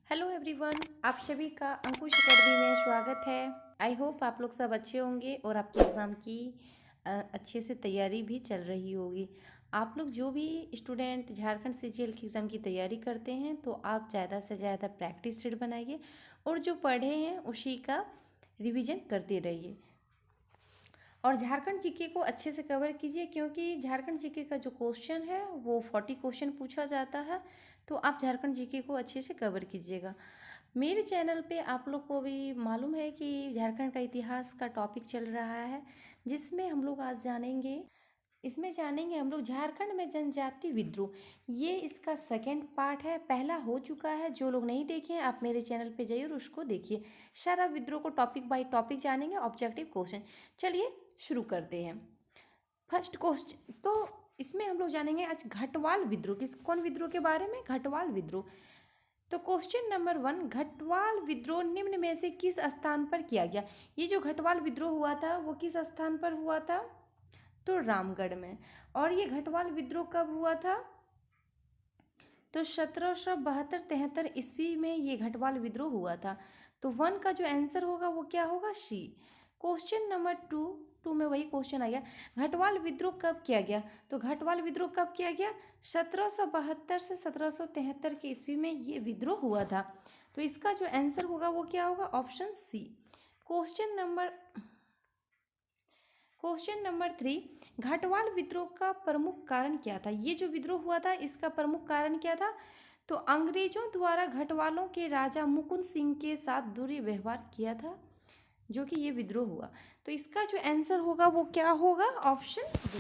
Hello everyone, आप सभी का अंकुश अकेडमी में स्वागत है। आई होप आप लोग सब अच्छे होंगे और आपके एग्ज़ाम की अच्छे से तैयारी भी चल रही होगी। आप लोग जो भी स्टूडेंट झारखंड सीजीएल के एग्ज़ाम की तैयारी करते हैं तो आप ज़्यादा से ज़्यादा प्रैक्टिस सेट बनाइए और जो पढ़े हैं उसी का रिवीजन करते रहिए और झारखंड जीके को अच्छे से कवर कीजिए, क्योंकि झारखंड जीके का जो क्वेश्चन है वो 40 क्वेश्चन पूछा जाता है। तो आप झारखंड जीके को अच्छे से कवर कीजिएगा। मेरे चैनल पे आप लोग को भी मालूम है कि झारखंड का इतिहास का टॉपिक चल रहा है, जिसमें हम लोग आज जानेंगे हम लोग झारखंड में जनजाति विद्रोह। ये इसका सेकंड पार्ट है, पहला हो चुका है। जो लोग नहीं देखे हैं आप मेरे चैनल पे जाइए और उसको देखिए। सारा विद्रोह को टॉपिक बाय टॉपिक जानेंगे, ऑब्जेक्टिव क्वेश्चन। चलिए शुरू करते हैं। फर्स्ट क्वेश्चन तो इसमें हम लोग जानेंगे आज घटवाल विद्रोह। कौन विद्रोह के बारे में? घटवाल विद्रोह। तो क्वेश्चन नंबर 1, घटवाल विद्रोह निम्न में से किस स्थान पर किया गया? ये जो घटवाल विद्रोह हुआ था वो किस स्थान पर हुआ था? तो रामगढ़ में। और ये घटवाल विद्रोह कब हुआ था? तो 1772-73 ईस्वी में ये घटवाल विद्रोह हुआ था। तो 1 का जो आंसर होगा वो क्या होगा? सी। क्वेश्चन नंबर 2 में वही क्वेश्चन आ गया, घटवाल विद्रोह कब किया गया? तो घटवाल विद्रोह कब किया गया? 1772 से 1773 के ईस्वी में ये विद्रोह हुआ था। तो इसका जो आंसर होगा वो क्या होगा? Option C. Question number 3, Ghatwal विद्रोह का प्रमुख कारण क्या था? ये जो विद्रोह हुआ था इसका प्रमुख कारण क्या था? तो अंग्रेजों द्वारा घटवालों के राजा मुकुंद सिंह के साथ दुर्व्यवहार किया था, जो कि ये विद्रोह हुआ। तो इसका जो आंसर होगा वो क्या होगा? Option D.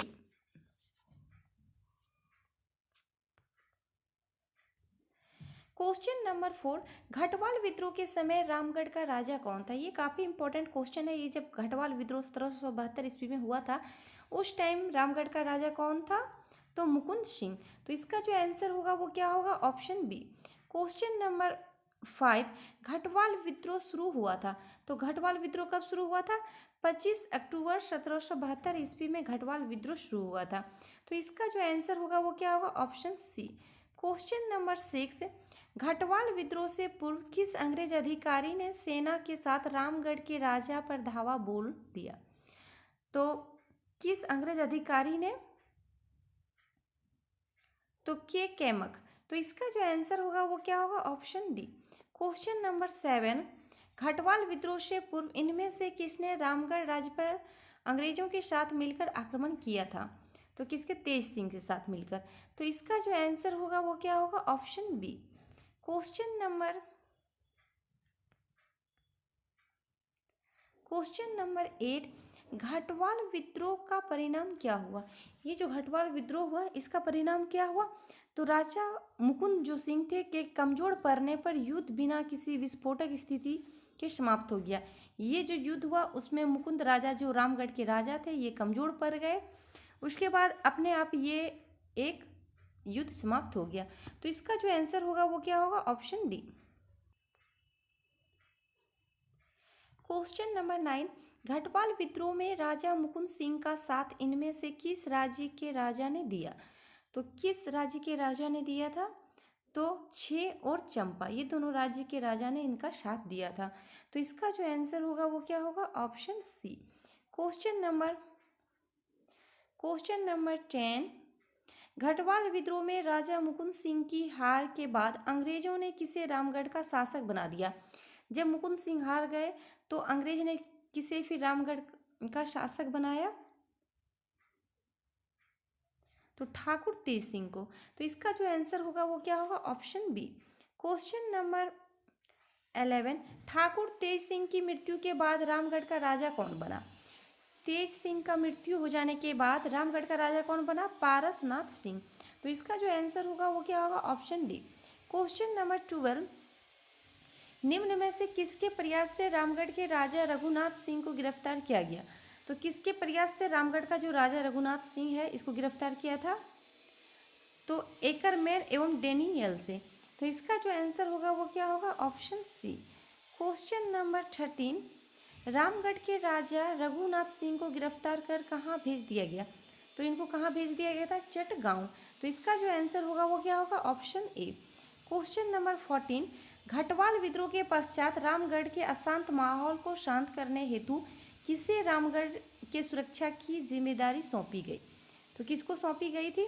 Question number 4, Ghatwal विद्रोह के समय रामगढ़ का राजा कौन था? ये काफ़ी इंपॉर्टेंट क्वेश्चन है। ये जब घटवाल विद्रोह 1772 ईस्वी में हुआ था उस टाइम रामगढ़ का राजा कौन था? तो मुकुंद सिंह। तो इसका जो आंसर होगा वो क्या होगा? Option B. Question number 5, Ghatwal विद्रोह शुरू हुआ था। तो घटवाल विद्रोह कब शुरू हुआ था? 25 अक्टूबर 1772 ईस्वी में घटवाल विद्रोह शुरू हुआ था। तो इसका जो आंसर होगा वो क्या होगा? Option C. Question number 6, Ghatwal विद्रोह से पूर्व किस अंग्रेज अधिकारी ने सेना के साथ रामगढ़ के राजा पर धावा बोल दिया? तो किस अंग्रेज अधिकारी ने? तो के कैमक। तो इसका जो आंसर होगा वो क्या होगा? Option D. Question number 7, Ghatwal विद्रोह से पूर्व इनमें से किसने रामगढ़ राज्य पर अंग्रेजों के साथ मिलकर आक्रमण किया था? तो किसके? तेज सिंह के साथ मिलकर। तो इसका जो आंसर होगा वो क्या होगा? Option B. Question number 8, Ghatwal विद्रोह का परिणाम क्या हुआ? ये जो घटवाल विद्रोह हुआ इसका परिणाम क्या हुआ? तो राजा मुकुंद जो सिंह थे के कमजोर पड़ने पर युद्ध बिना किसी विस्फोटक स्थिति के समाप्त हो गया। ये जो युद्ध हुआ उसमें मुकुंद राजा जो रामगढ़ के राजा थे ये कमजोर पड़ गए। उसके बाद अपने आप ये एक युद्ध समाप्त हो गया। तो इसका जो आंसर होगा वो क्या होगा? Option D. Question number 9, Ghatwal विद्रोह में राजा मुकुंद सिंह का साथ इनमें से किस राज्य के राजा ने दिया? तो किस राज्य के राजा ने दिया था? तो छे और चंपा, ये दोनों राज्य के राजा ने इनका साथ दिया था। तो इसका जो आंसर होगा वो क्या होगा? Option C. Question number 10, Ghatwal विद्रोह में राजा मुकुंद सिंह की हार के बाद अंग्रेजों ने किसे रामगढ़ का शासक बना दिया? जब मुकुंद सिंह हार गए तो अंग्रेज ने किसे फिर रामगढ़ का शासक बनाया? तो ठाकुर तेज सिंह को। तो इसका जो आंसर होगा वो क्या होगा? Option B. Question number 11, Thakur Tej Singh की मृत्यु के बाद रामगढ़ का राजा कौन बना? तेज सिंह का मृत्यु हो जाने के बाद रामगढ़ का राजा कौन बना? पारसनाथ सिंह। तो इसका जो आंसर होगा वो क्या होगा? Option D. क्वेश्चन नंबर 12, निम्न में से किसके प्रयास से रामगढ़ के राजा रघुनाथ सिंह को गिरफ्तार किया गया? तो किसके प्रयास से रामगढ़ का जो राजा रघुनाथ सिंह है इसको गिरफ्तार किया था? तो एकरमैन एवं डेनियल से। तो इसका जो आंसर होगा वो क्या होगा? Option C. Question number 13, Ramgarh के राजा रघुनाथ सिंह को गिरफ्तार कर कहाँ भेज दिया गया? तो इनको कहाँ भेज दिया गया था? चटगांव। तो इसका जो आंसर होगा वो क्या होगा? Option A. Question number 14, Ghatwal विद्रोह के पश्चात रामगढ़ के अशांत माहौल को शांत करने हेतु किसे रामगढ़ के सुरक्षा की जिम्मेदारी सौंपी गई? तो किसको सौंपी गई थी?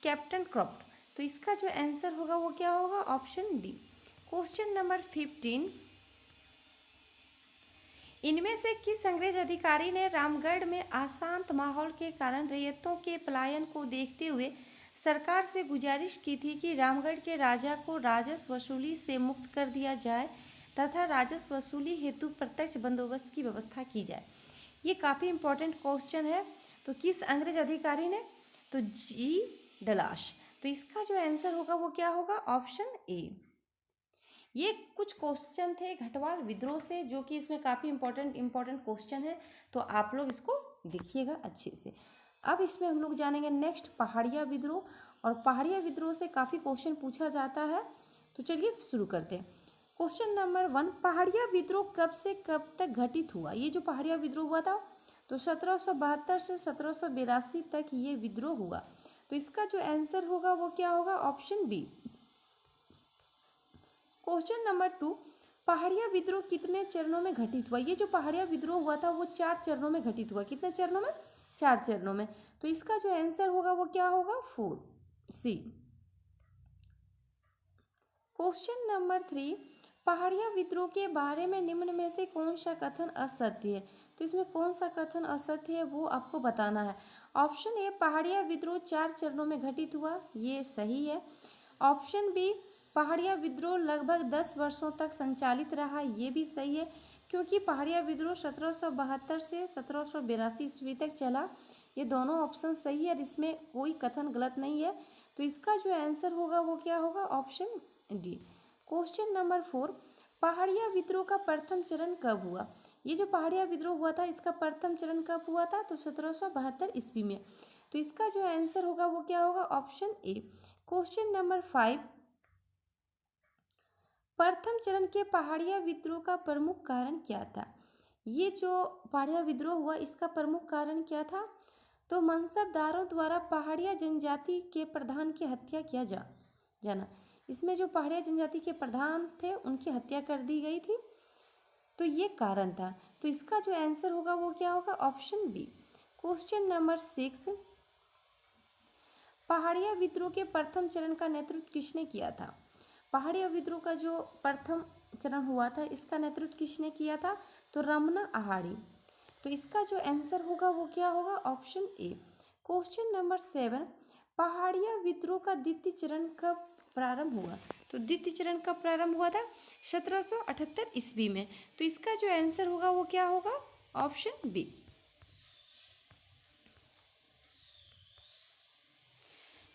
Captain Croft. तो इसका जो आंसर होगा वो क्या होगा? Option D. क्वेश्चन नंबर 15, इनमें से किस अंग्रेज अधिकारी ने रामगढ़ में अशांत माहौल के कारण रैयतों के पलायन को देखते हुए सरकार से गुजारिश की थी कि रामगढ़ के राजा को राजस्व वसूली से मुक्त कर दिया जाए तथा राजस्व वसूली हेतु प्रत्यक्ष बंदोबस्त की व्यवस्था की जाए? ये काफ़ी इंपॉर्टेंट क्वेश्चन है। तो किस अंग्रेज अधिकारी ने? तो जी डलाश। तो इसका जो आंसर होगा वो क्या होगा? Option A. ये कुछ क्वेश्चन थे घटवाल विद्रोह से, जो कि इसमें काफ़ी इंपॉर्टेंट क्वेश्चन है, तो आप लोग इसको देखिएगा अच्छे से। अब इसमें हम लोग जानेंगे नेक्स्ट पहाड़िया विद्रोह, और पहाड़िया विद्रोह से काफ़ी क्वेश्चन पूछा जाता है। तो चलिए शुरू करते हैं। क्वेश्चन नंबर 1, पहाड़िया विद्रोह कब से कब तक घटित हुआ? ये जो पहाड़िया विद्रोह हुआ था तो 1772 से 1782 तक ये विद्रोह हुआ। तो इसका जो आंसर होगा वो क्या होगा? Option B. Question number 2, Paharia विद्रोह कितने चरणों में घटित हुआ? ये जो पहाड़िया विद्रोह हुआ था वो 4 चरणों में घटित हुआ। कितने चरणों में? 4 चरणों में। तो इसका जो आंसर होगा वो क्या होगा? 4 सी। क्वेश्चन नंबर 3, पहाड़िया विद्रोह के बारे में निम्न में से कौन सा कथन असत्य है? तो इसमें कौन सा कथन असत्य है वो आपको बताना है। ऑप्शन ए, पहाड़िया विद्रोह 4 चरणों में घटित हुआ, ये सही है। ऑप्शन बी, पहाड़िया विद्रोह लगभग 10 वर्षों तक संचालित रहा, ये भी सही है, क्योंकि पहाड़िया विद्रोह 1772 से 1782 ईस्वी तक चला। ये दोनों ऑप्शन सही है, इसमें कोई कथन गलत नहीं है। तो इसका जो आंसर होगा वो क्या होगा? Option D. क्वेश्चन नंबर 4, पहाड़िया विद्रोह का प्रथम चरण कब हुआ? ये जो पहाड़िया विद्रोह हुआ था इसका प्रथम चरण कब हुआ था? तो 1772 ईस्वी में। तो इसका जो आंसर होगा वो क्या होगा? Option A. क्वेश्चन नंबर 5, प्रथम चरण के पहाड़िया विद्रोह का प्रमुख कारण क्या था? ये जो पहाड़िया विद्रोह हुआ इसका प्रमुख कारण क्या था? तो मनसबदारों द्वारा पहाड़िया जनजाति के प्रधान की हत्या किया जाना। इसमें जो पहाड़िया जनजाति के प्रधान थे उनकी हत्या कर दी गई थी, तो ये कारण था। तो इसका जो आंसर होगा वो क्या होगा? Option B. Question number 6, Paharia विद्रोह के प्रथम चरण का नेतृत्व किसने किया था? पहाड़िया विद्रोह का जो प्रथम चरण हुआ था इसका नेतृत्व किसने किया था? तो रमना आहाड़ी। तो इसका जो आंसर होगा वो क्या होगा? Option A. क्वेश्चन नंबर 7, पहाड़िया विद्रोह का द्वितीय चरण कब प्रारंभ हुआ? तो द्वितीय चरण कब प्रारंभ हुआ था? 1778 ईस्वी में। तो इसका जो आंसर होगा वो क्या होगा? Option B.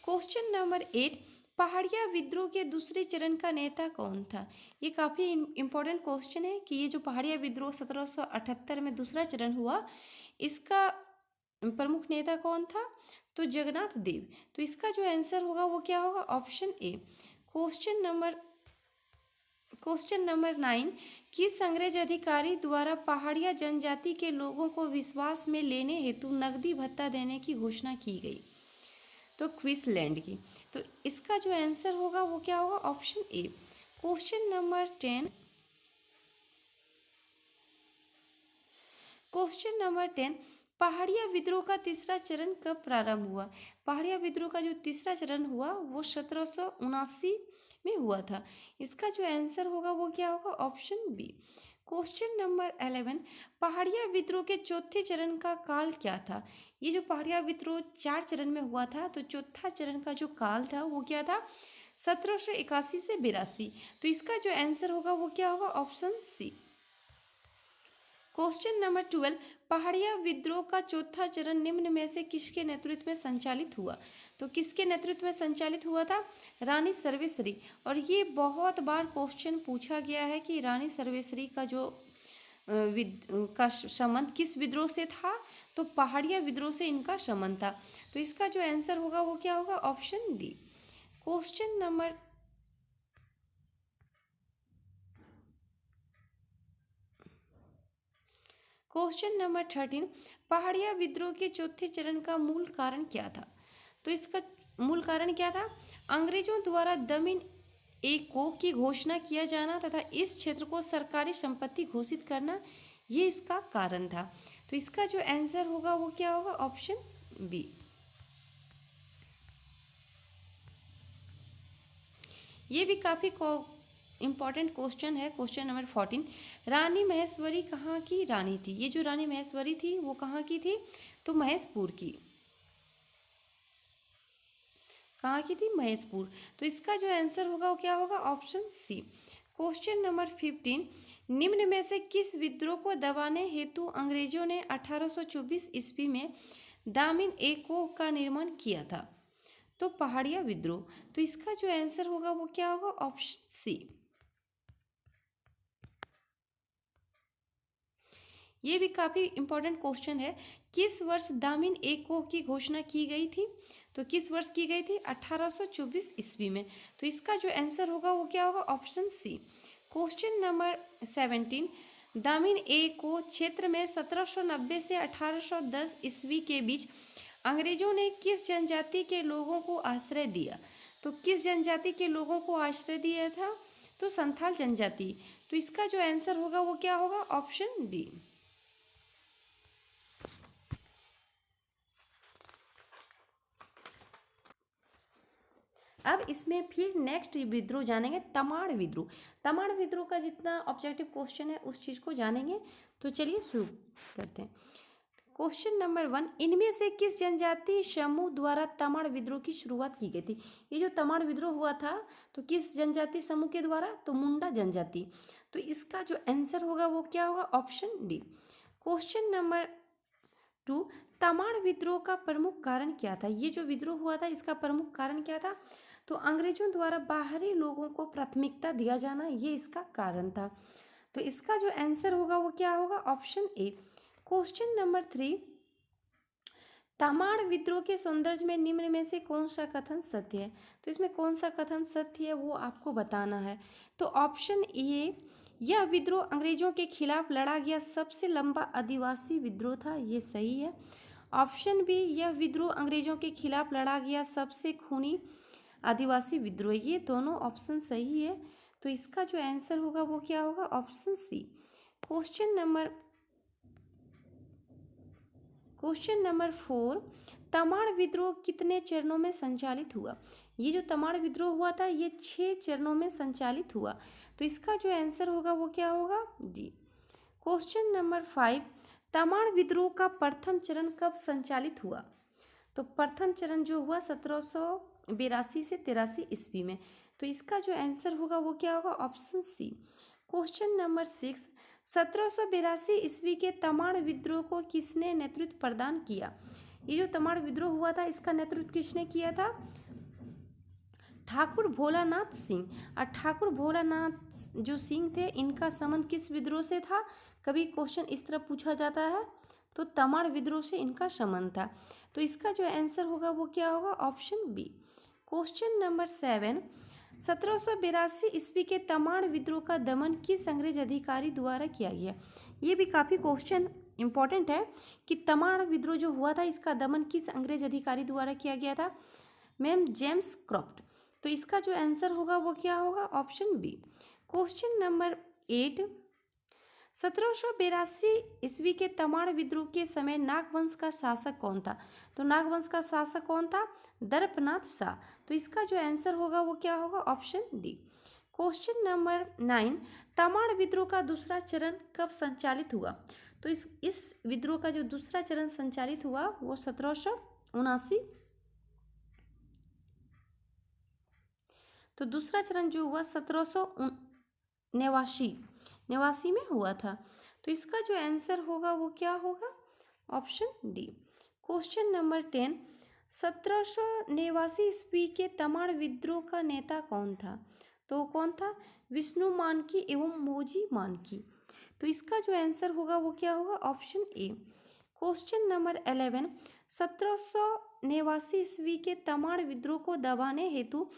Question number 8, Paharia विद्रोह के दूसरे चरण का नेता कौन था? ये काफ़ी इंपॉर्टेंट क्वेश्चन है कि ये जो पहाड़िया विद्रोह 1778 में दूसरा चरण हुआ इसका प्रमुख नेता कौन था? तो जगन्नाथ देव। तो इसका जो आंसर होगा वो क्या होगा? Option A. क्वेश्चन नंबर 9, किस अंग्रेज अधिकारी द्वारा पहाड़िया जनजाति के लोगों को विश्वास में लेने हेतु नकदी भत्ता देने की घोषणा की गई? तो क्वींसलैंड की। तो इसका जो आंसर होगा वो क्या होगा? Option A. क्वेश्चन नंबर 10, पहाड़िया विद्रोह का तीसरा चरण कब प्रारंभ हुआ? पहाड़िया विद्रोह का जो तीसरा चरण हुआ वो 1779 में हुआ था। इसका जो आंसर होगा वो क्या होगा? Option B. Question number 11, Paharia विद्रोह के चौथे चरण का काल क्या था? ये जो पहाड़िया विद्रोह 4 चरण में हुआ था तो चौथा चरण का जो काल था वो क्या था? 1781 से 82। तो इसका जो आंसर होगा वो क्या होगा? Option C. Question number 12, Paharia विद्रोह का चौथा चरण निम्न में से किसके नेतृत्व में संचालित हुआ? तो किसके नेतृत्व में संचालित हुआ था? रानी सर्वेश्वरी। और ये बहुत बार क्वेश्चन पूछा गया है कि रानी सर्वेश्वरी का जो संबंध किस विद्रोह से था? तो पहाड़िया विद्रोह से इनका संबंध था। तो इसका जो आंसर होगा वो क्या होगा? Option D. क्वेश्चन नंबर 13, पहाड़िया विद्रोह के चौथे चरण का मूल कारण क्या था? तो इसका मूल कारण क्या था? अंग्रेजों द्वारा एको की घोषणा किया जाना तथा इस क्षेत्र को सरकारी संपत्ति घोषित करना, ये इसका कारण था। तो इसका जो आंसर होगा वो क्या होगा? Option B. ये भी काफ़ी इम्पॉर्टेंट क्वेश्चन है। क्वेश्चन नंबर 14, रानी महेश्वरी कहाँ की रानी थी? ये जो रानी महेश्वरी थी वो कहाँ की थी? तो महेशपुर की। कहाँ की थी? महेशपुर। तो इसका जो आंसर होगा वो क्या होगा? Option C. क्वेश्चन नंबर 15, निम्न में से किस विद्रोह को दबाने हेतु अंग्रेजों ने 1824 ईस्वी में दामिन ए कोह का निर्माण किया था? तो पहाड़िया विद्रोह। तो इसका जो आंसर होगा वो क्या होगा? Option C. ये भी काफ़ी इंपॉर्टेंट क्वेश्चन है। किस वर्ष दामिन ए कोह की घोषणा की गई थी? तो किस वर्ष की गई थी? 1824 ईस्वी में। तो इसका जो आंसर होगा वो क्या होगा? Option C. Question number 17, Damin e Koh क्षेत्र में 1790 से 1810 ईस्वी के बीच अंग्रेजों ने किस जनजाति के लोगों को आश्रय दिया? तो किस जनजाति के लोगों को आश्रय दिया था? तो संथाल जनजाति। तो इसका जो आंसर होगा वो क्या होगा? Option D. अब इसमें फिर नेक्स्ट विद्रोह जानेंगे, तमाड़ विद्रोह। तमाड़ विद्रोह का जितना ऑब्जेक्टिव क्वेश्चन है उस चीज़ को जानेंगे। तो चलिए शुरू करते हैं। क्वेश्चन नंबर 1, इनमें से किस जनजाति समूह द्वारा तमाड़ विद्रोह की शुरुआत की गई थी? ये जो तमाड़ विद्रोह हुआ था तो किस जनजाति समूह के द्वारा? तो मुंडा जनजाति। तो इसका जो आंसर होगा वो क्या होगा? Option D. Question number 2, Tamar विद्रोह का प्रमुख कारण क्या था? ये जो विद्रोह हुआ था इसका प्रमुख कारण क्या था? तो अंग्रेजों द्वारा बाहरी लोगों को प्राथमिकता दिया जाना, ये इसका कारण था। तो इसका जो आंसर होगा वो क्या होगा? Option A. Question number 3, Tamar विद्रोह के सौंदर्य में निम्न में से कौन सा कथन सत्य है? तो इसमें कौन सा कथन सत्य है वो आपको बताना है। तो ऑप्शन ए, यह विद्रोह अंग्रेजों के खिलाफ लड़ा गया सबसे लंबा आदिवासी विद्रोह था, ये सही है। ऑप्शन बी, यह विद्रोह अंग्रेजों के खिलाफ लड़ा गया सबसे खूनी आदिवासी विद्रोह, ये दोनों ऑप्शन सही है। तो इसका जो आंसर होगा वो क्या होगा? Option C. Question number 4, Tamar विद्रोह कितने चरणों में संचालित हुआ? ये जो तमाड़ विद्रोह हुआ था ये 6 चरणों में संचालित हुआ। तो इसका जो आंसर होगा वो क्या होगा? डी। क्वेश्चन नंबर 5, तमाड़ विद्रोह का प्रथम चरण कब संचालित हुआ? तो प्रथम चरण जो हुआ 1782 से 83 ईस्वी में। तो इसका जो आंसर होगा वो क्या होगा? Option C. क्वेश्चन नंबर 6, 1782 ईस्वी के तमाड़ विद्रोह को किसने नेतृत्व प्रदान किया? ये जो तमाड़ विद्रोह हुआ था इसका नेतृत्व किसने किया था? ठाकुर भोलानाथ सिंह। और ठाकुर भोलानाथ जो सिंह थे इनका संबंध किस विद्रोह से था? कभी क्वेश्चन इस तरह पूछा जाता है तो तमाड़ विद्रोह से इनका संबंध था। तो इसका जो आंसर होगा वो क्या होगा? Option B. क्वेश्चन नंबर 7, 1782 ईस्वी के तमाड़ विद्रोह का दमन किस अंग्रेज अधिकारी द्वारा किया गया? ये भी काफ़ी क्वेश्चन इंपॉर्टेंट है कि तमाड़ विद्रोह जो हुआ था इसका दमन किस अंग्रेज अधिकारी द्वारा किया गया था? Ma'am, James Croft. तो इसका जो आंसर होगा वो क्या होगा? Option B. क्वेश्चन नंबर 8, 1782 ईस्वी के तमाड़ विद्रोह के समय नागवंश का शासक कौन था? तो नागवंश का शासक कौन था? दर्पनाथ शाह। तो इसका जो आंसर होगा वो क्या होगा? Option D. Question number 9, Tamar विद्रोह का दूसरा चरण कब संचालित हुआ? तो इस विद्रोह का जो दूसरा चरण संचालित हुआ वो 1779। तो दूसरा चरण जो हुआ 1789 में हुआ था। तो इसका जो आंसर होगा वो क्या होगा? Option D. क्वेश्चन नंबर 10, 1789 ईस्वी के तमाड़ विद्रोह का नेता कौन था? तो कौन था? विष्णु मानकी एवं मोजी मानकी। तो इसका जो आंसर होगा वो क्या होगा? Option A. क्वेश्चन नंबर 11, 1789 ईस्वी के तमाड़ विद्रोह को दबाने हेतु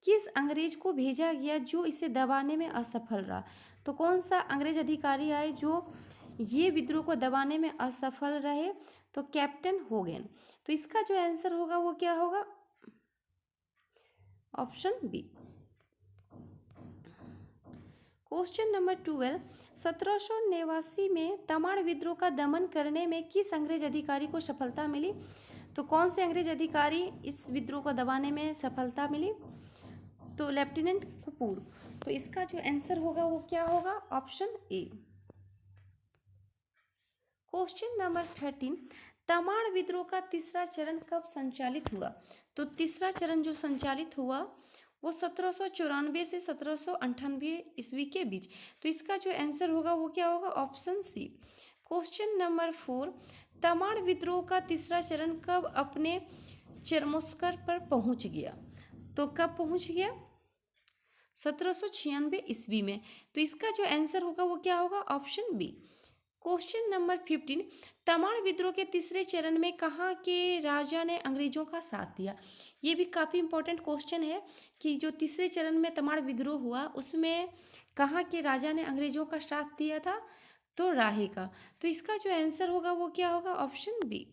किस अंग्रेज को भेजा गया जो इसे दबाने में असफल रहा? तो कौन सा अंग्रेज अधिकारी आए जो ये विद्रोह को दबाने में असफल रहे? तो कैप्टन होगेन। तो इसका जो आंसर होगा वो क्या होगा? Option B. क्वेश्चन नंबर 12, 1789 में तमाड़ विद्रोह का दमन करने में किस अंग्रेज अधिकारी को सफलता मिली? तो कौन से अंग्रेज अधिकारी इस विद्रोह को दबाने में सफलता मिली? तो लेफ्टिनेंट कपूर। तो इसका जो आंसर होगा वो क्या होगा? Option A. Question number 13, Tamar विद्रोह का तीसरा चरण कब संचालित हुआ? तो तीसरा चरण जो संचालित हुआ वो 1794 से 1798 ईस्वी के बीच। तो इसका जो आंसर होगा वो क्या होगा? Option C. Question number 4, Tamar विद्रोह का तीसरा चरण कब अपने चरमोत्कर्ष पर पहुंच गया? तो कब पहुंच गया? 1796 ईस्वी में। तो इसका जो आंसर होगा वो क्या होगा? Option B. Question number 15, Tamar विद्रोह के तीसरे चरण में कहाँ के राजा ने अंग्रेजों का साथ दिया? ये भी काफ़ी इंपॉर्टेंट क्वेश्चन है कि जो तीसरे चरण में तमाड़ विद्रोह हुआ उसमें कहाँ के राजा ने अंग्रेजों का साथ दिया था? तो राहे का। तो इसका जो आंसर होगा वो क्या होगा? Option B.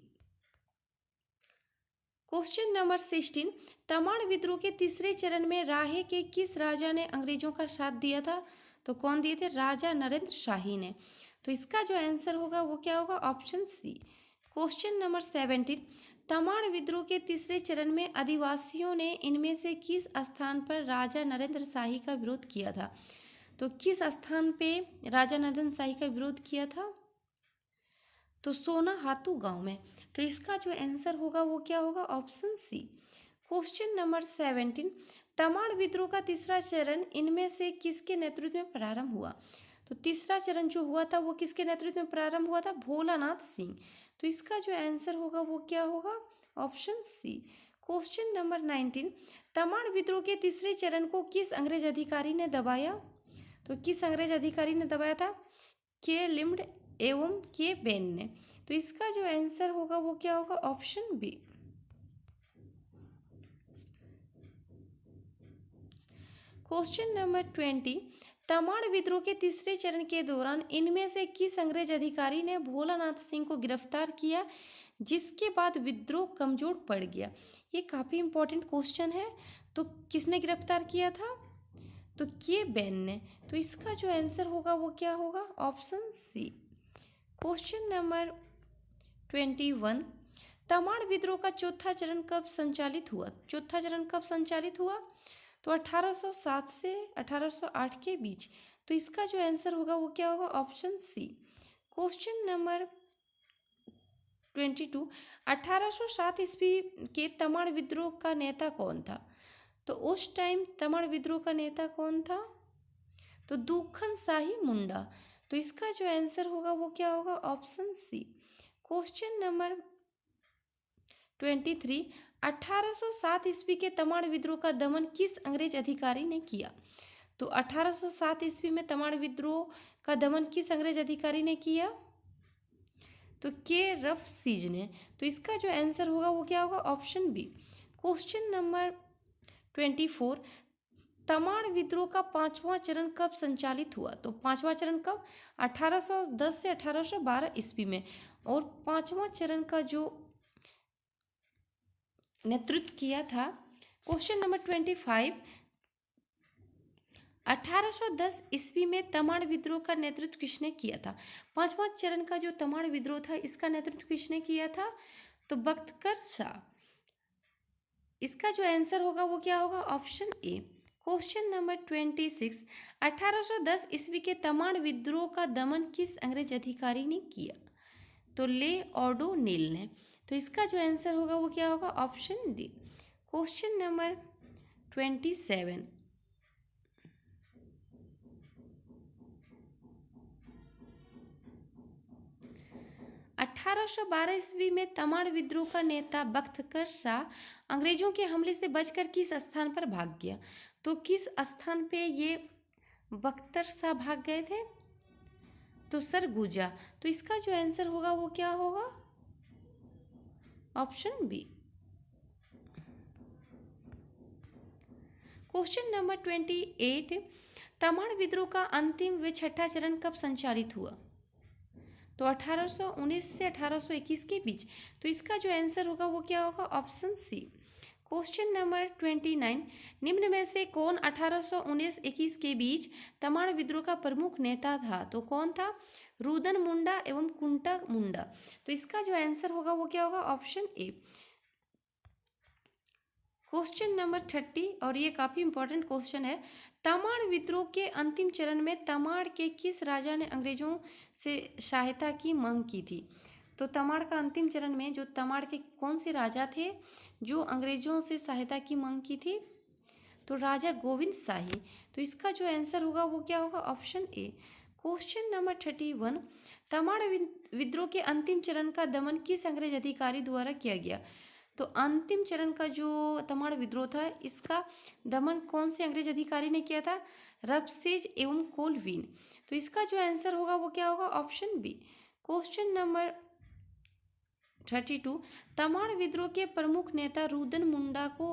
Question number 16, Tamar विद्रोह के तीसरे चरण में राहे के किस राजा ने अंग्रेजों का साथ दिया था? तो कौन दिए थे? राजा नरेंद्र शाही ने। तो इसका जो आंसर होगा वो क्या होगा? Option C. Question number 17, Tamar विद्रोह के तीसरे चरण में आदिवासियों ने इनमें से किस स्थान पर राजा नरेंद्र शाही का विरोध किया था? तो किस स्थान पे राजा नरेंद्र शाही का विरोध किया था? तो सोनाहातू गांव में। तो इसका जो आंसर होगा वो क्या होगा? Option C. Question number 17, Tamar विद्रोह का तीसरा चरण इनमें से किसके नेतृत्व में प्रारंभ हुआ? तो तीसरा चरण जो हुआ था वो किसके नेतृत्व में प्रारंभ हुआ था? भोलानाथ सिंह। तो इसका जो आंसर होगा वो क्या होगा? Option C. Question number 19, Tamar विद्रोह के तीसरे चरण को किस अंग्रेज अधिकारी ने दबाया? तो किस अंग्रेज अधिकारी ने दबाया था? के लिम्ड एवं के बेन ने। तो इसका जो आंसर होगा वो क्या होगा? Option B. Question number 20, Tamar विद्रोह के तीसरे चरण के दौरान इनमें से किस अंग्रेज अधिकारी ने भोलानाथ सिंह को गिरफ्तार किया जिसके बाद विद्रोह कमजोर पड़ गया? ये काफ़ी इंपॉर्टेंट क्वेश्चन है। तो किसने गिरफ्तार किया था? तो के बेन ने। तो इसका जो आंसर होगा वो क्या होगा? Option C. Question number 21, Tamar विद्रोह का चौथा चरण कब संचालित हुआ? चौथा चरण कब संचालित हुआ? तो 1807 से 1808 के बीच। तो इसका जो आंसर होगा वो क्या होगा? Option C. क्वेश्चन नंबर 22, 1807 ईस्वी के तमाड़ विद्रोह का नेता कौन था? तो उस टाइम तमाड़ विद्रोह का नेता कौन था? तो दूखन शाही मुंडा। तो इसका जो आंसर होगा वो क्या होगा? Option C. क्वेश्चन नंबर 23, 1807 ईस्वी के तमाड़ विद्रोह का दमन किस अंग्रेज अधिकारी ने किया? तो 1807 ईस्वी में तमाड़ विद्रोह का दमन किस अंग्रेज अधिकारी ने किया? तो के रफसीज ने। तो इसका जो आंसर होगा वो क्या होगा? Option B. Question number 24, Tamar विद्रोह का पांचवा चरण कब संचालित हुआ? तो पांचवा चरण कब? 1810 से 1812 ईस्वी में। और पांचवा चरण का जो नेतृत्व किया था, क्वेश्चन नंबर 25, 1810 ईस्वी में तमाड़ विद्रोह का नेतृत्व किसने किया था? पांचवा चरण का जो तमाड़ विद्रोह था इसका नेतृत्व किसने किया था? तो बख्तियार शाह। इसका जो आंसर होगा वो क्या होगा? Option A. क्वेश्चन नंबर 26, 1810 ईस्वी के तमाड़ विद्रोह का दमन किस अंग्रेज अधिकारी ने किया? तो ले ऑर्डो नील ने। तो इसका जो आंसर होगा वो क्या होगा? Option D. क्वेश्चन नंबर 27, 1812 ईस्वी में तमाड़ विद्रोह का नेता बख्तियार शाह अंग्रेजों के हमले से बचकर किस स्थान पर भाग गया? तो किस स्थान पे ये बख्तियार शाह भाग गए थे? तो सरगुजा। तो इसका जो आंसर होगा वो क्या होगा? Option B. Question number 28, Tamar विद्रोह का अंतिम व छठा चरण कब संचालित हुआ? तो 1819 से 1821 के बीच। तो इसका जो आंसर होगा वो क्या होगा? Option C. क्वेश्चन नंबर 29, निम्न में से कौन 1819-21 के बीच तमाड़ विद्रोह का प्रमुख नेता था? तो कौन था? रुदन मुंडा एवं कुंटा मुंडा। तो इसका जो आंसर होगा वो क्या होगा? Option A. क्वेश्चन नंबर 30, और ये काफी इंपॉर्टेंट क्वेश्चन है। तमाड़ विद्रोह के अंतिम चरण में तमाड़ के किस राजा ने अंग्रेजों से सहायता की मांग की थी? तो तमाड़ का अंतिम चरण में जो तमाड़ के कौन से राजा थे जो अंग्रेजों से सहायता की मांग की थी? तो राजा गोविंद शाही। तो इसका जो आंसर होगा वो क्या होगा? Option A. Question number 31, Tamar विद्रोह के अंतिम चरण का दमन किस अंग्रेज अधिकारी द्वारा किया गया? तो अंतिम चरण का जो तमाड़ विद्रोह था इसका दमन कौन से अंग्रेज अधिकारी ने किया था? रबसेज एवं कोलवीन। तो इसका जो आंसर होगा वो क्या होगा? Option B. Question number 32, Tamar विद्रोह के प्रमुख नेता रुदन मुंडा को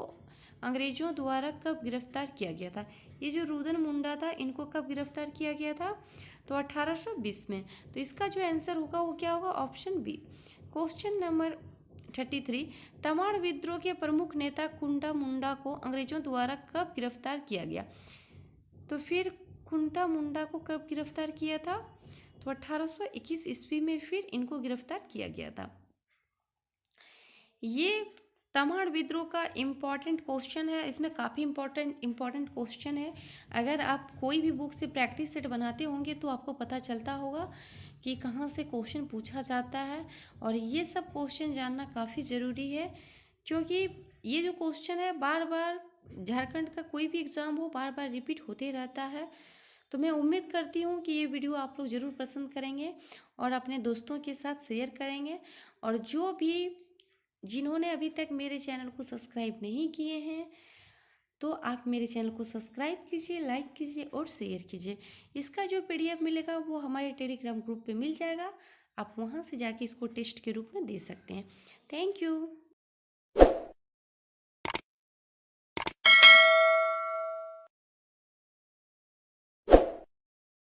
अंग्रेजों द्वारा कब गिरफ्तार किया गया था? ये जो रुदन मुंडा था इनको कब गिरफ्तार किया गया था? तो 1820 में। तो इसका जो आंसर होगा वो क्या होगा? Option B. Question number 33, Tamar विद्रोह के प्रमुख नेता कुंटा मुंडा को अंग्रेजों द्वारा कब गिरफ्तार किया गया? तो फिर कुंटा मुंडा को कब गिरफ्तार किया था? तो 1821 ईस्वी में फिर इनको गिरफ्तार किया गया था। ये तमाड़ विद्रोह का इम्पॉर्टेंट क्वेश्चन है, इसमें काफ़ी इम्पॉर्टेंट क्वेश्चन है। अगर आप कोई भी बुक से प्रैक्टिस सेट बनाते होंगे तो आपको पता चलता होगा कि कहाँ से क्वेश्चन पूछा जाता है, और ये सब क्वेश्चन जानना काफ़ी ज़रूरी है क्योंकि ये जो क्वेश्चन है बार बार झारखंड का कोई भी एग्ज़ाम हो बार बार रिपीट होते रहता है। तो मैं उम्मीद करती हूँ कि ये वीडियो आप लोग ज़रूर पसंद करेंगे और अपने दोस्तों के साथ शेयर करेंगे, और जो भी जिन्होंने अभी तक मेरे चैनल को सब्सक्राइब नहीं किए हैं तो आप मेरे चैनल को सब्सक्राइब कीजिए, लाइक कीजिए और शेयर कीजिए। इसका जो PDF मिलेगा वो हमारे टेलीग्राम ग्रुप पे मिल जाएगा, आप वहाँ से जाके इसको टेस्ट के रूप में दे सकते हैं। Thank you.